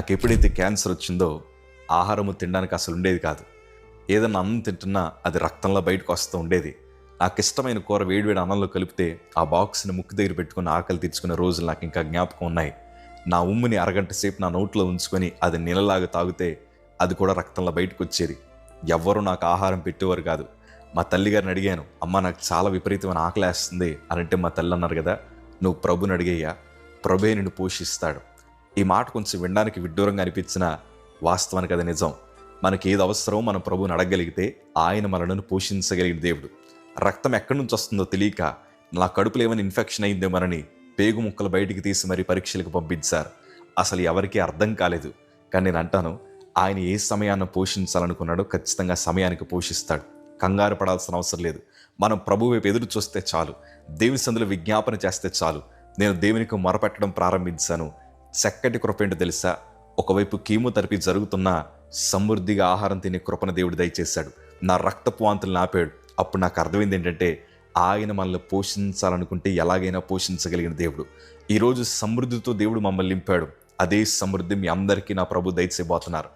నాకు ఎప్పుడైతే క్యాన్సర్ వచ్చిందో ఆహారము తినడానికి అసలు ఉండేది కాదు. ఏదన్నా అన్నం తింటున్నా అది రక్తంలో బయటకు వస్తూ ఉండేది. నాకు ఇష్టమైన కూర వేడివేడి అన్నంలో కలిపితే ఆ బాక్స్ని ముక్కు దగ్గర పెట్టుకుని ఆకలి తీర్చుకునే రోజులు నాకు ఇంకా జ్ఞాపకం ఉన్నాయి. నా ఉమ్ముని అరగంట సేపు నా నోట్లో ఉంచుకొని అది నీళ్ళలాగా తాగితే అది కూడా రక్తంలో బయటకు వచ్చేది. ఎవ్వరూ నాకు ఆహారం పెట్టేవారు కాదు. మా తల్లిగారిని అడిగాను, అమ్మ నాకు చాలా విపరీతమైన ఆకలేస్తుంది అని. అంటే మా తల్లి అన్నారు కదా, నువ్వు ప్రభుని అడిగేయ్యా, ప్రభువే నిన్ను పోషిస్తాడు. ఈ మాట కొంచెం వినడానికి విడ్డూరంగా అనిపించిన వాస్తవానికి అది నిజం. మనకి ఏది అవసరమో మనం ప్రభువుని అడగగలిగితే ఆయన మనలను పోషించగలిగిన దేవుడు. రక్తం ఎక్కడి నుంచి వస్తుందో తెలియక నా కడుపులో ఏమైనా ఇన్ఫెక్షన్ అయిందేమోనని పేగు ముక్కలు బయటికి తీసి మరీ పరీక్షలకు పంపించారు. అసలు ఎవరికీ అర్థం కాలేదు. కానీ నేను అంటాను, ఆయన ఏ సమయాన్ని పోషించాలనుకున్నాడో ఖచ్చితంగా సమయానికి పోషిస్తాడు. కంగారు పడాల్సిన అవసరం లేదు. మనం ప్రభు వైపు ఎదురు చూస్తే చాలు, దేవుని సందులో విజ్ఞాపన చేస్తే చాలు. నేను దేవునికి మొరపెట్టడం ప్రారంభించాను. చక్కటి కృప ఏంటో తెలుసా? ఒకవైపు కీమోథెరపీ జరుగుతున్నా సమృద్ధిగా ఆహారం తినే కృపను దేవుడు దయచేశాడు. నా రక్తపు వాంతులను ఆపాడు. అప్పుడు నాకు అర్థమైంది ఏంటంటే, ఆయన మనల్ని పోషించాలనుకుంటే ఎలాగైనా పోషించగలిగిన దేవుడు. ఈరోజు సమృద్ధితో దేవుడు మమ్మల్ని నింపాడు. అదే సమృద్ధి మీ అందరికీ నా ప్రభు దయచేయబోతున్నారు.